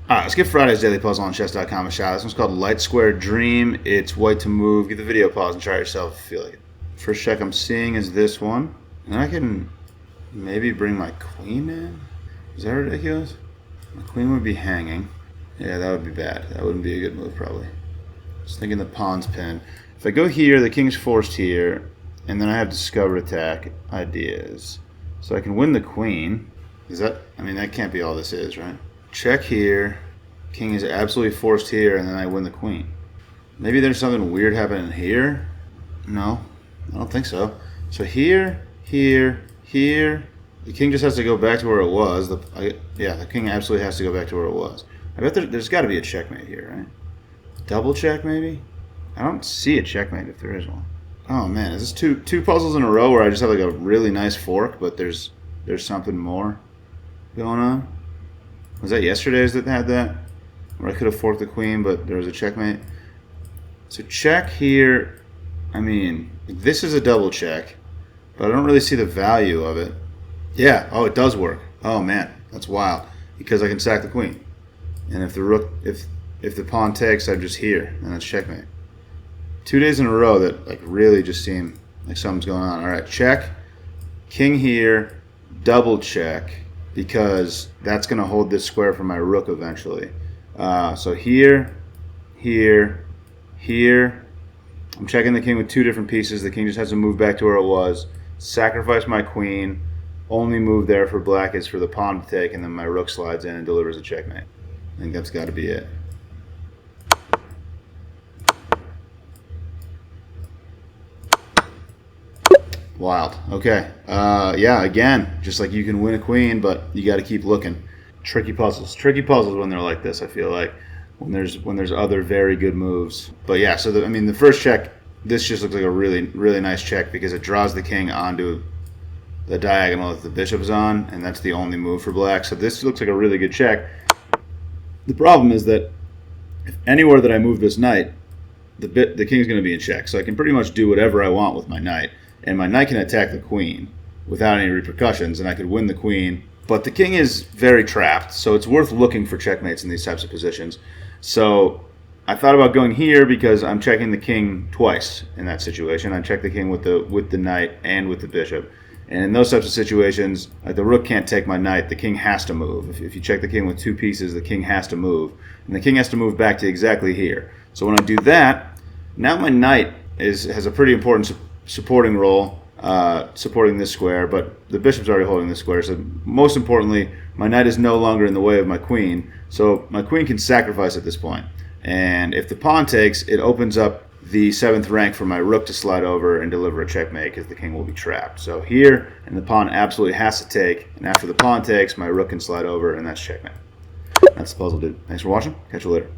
Alright, let's get Friday's daily puzzle on chess.com a shot. This one's called Light Square Dream. It's white to move. Get the video pause and try it yourself if you feel like it. First check I'm seeing is this one. And I can maybe bring my queen in? Is that ridiculous? My queen would be hanging. Yeah, that would be bad. That wouldn't be a good move, probably. Just thinking the pawn's pin. If I go here, the king's forced here, and then I have discovered attack ideas. So I can win the queen. Is that, I mean, that can't be all this is, right? Check here. King is absolutely forced here, and then I win the queen. Maybe there's something weird happening here? No, I don't think so. So here, here, here. The king just has to go back to where it was. Yeah, the king absolutely has to go back to where it was. I bet there's got to be a checkmate here, right? Double check, maybe? I don't see a checkmate if there is one. Oh man, is this two puzzles in a row where I just have like a really nice fork, but there's something more going on? Was that yesterday's that had that? Where I could have forked the queen, but there was a checkmate? So check here. I mean, this is a double check, but I don't really see the value of it. Yeah, oh, it does work. Oh man, that's wild. Because I can sack the queen. And if the rook, if the pawn takes, I'm just here, and that's checkmate. 2 days in a row that like really just seem like something's going on. All right, check, king here, double check, because that's going to hold this square for my rook eventually. So here, here, here. I'm checking the king with two different pieces. The king just has to move back to where it was. Sacrifice my queen. Only move there for black is for the pawn to take, and then my rook slides in and delivers a checkmate. I think that's got to be it. Wild. Okay. Yeah, again, just like you can win a queen, but you got to keep looking. Tricky puzzles. Tricky puzzles when they're like this, I feel like. When there's other very good moves. But yeah, so I mean the first check, this just looks like a really nice check because it draws the king onto the diagonal that the bishop is on, and that's the only move for black. So this looks like a really good check. The problem is that if anywhere that I move this knight, the king's going to be in check. So I can pretty much do whatever I want with my knight, and my knight can attack the queen without any repercussions, and I could win the queen. But the king is very trapped, so it's worth looking for checkmates in these types of positions. So I thought about going here because I'm checking the king twice in that situation. I check the king with the knight and with the bishop. And in those types of situations, like the rook can't take my knight. The king has to move. If you check the king with two pieces, the king has to move. And the king has to move back to exactly here. So when I do that, now my knight has a pretty important supporting role, supporting this square, but the bishop's already holding this square. So most importantly, my knight is no longer in the way of my queen. So my queen can sacrifice at this point. And if the pawn takes, it opens up the 7th rank for my rook to slide over and deliver a checkmate because the king will be trapped. So here, and the pawn absolutely has to take, and after the pawn takes, my rook can slide over, and that's checkmate. That's the puzzle, dude. Thanks for watching. Catch you later.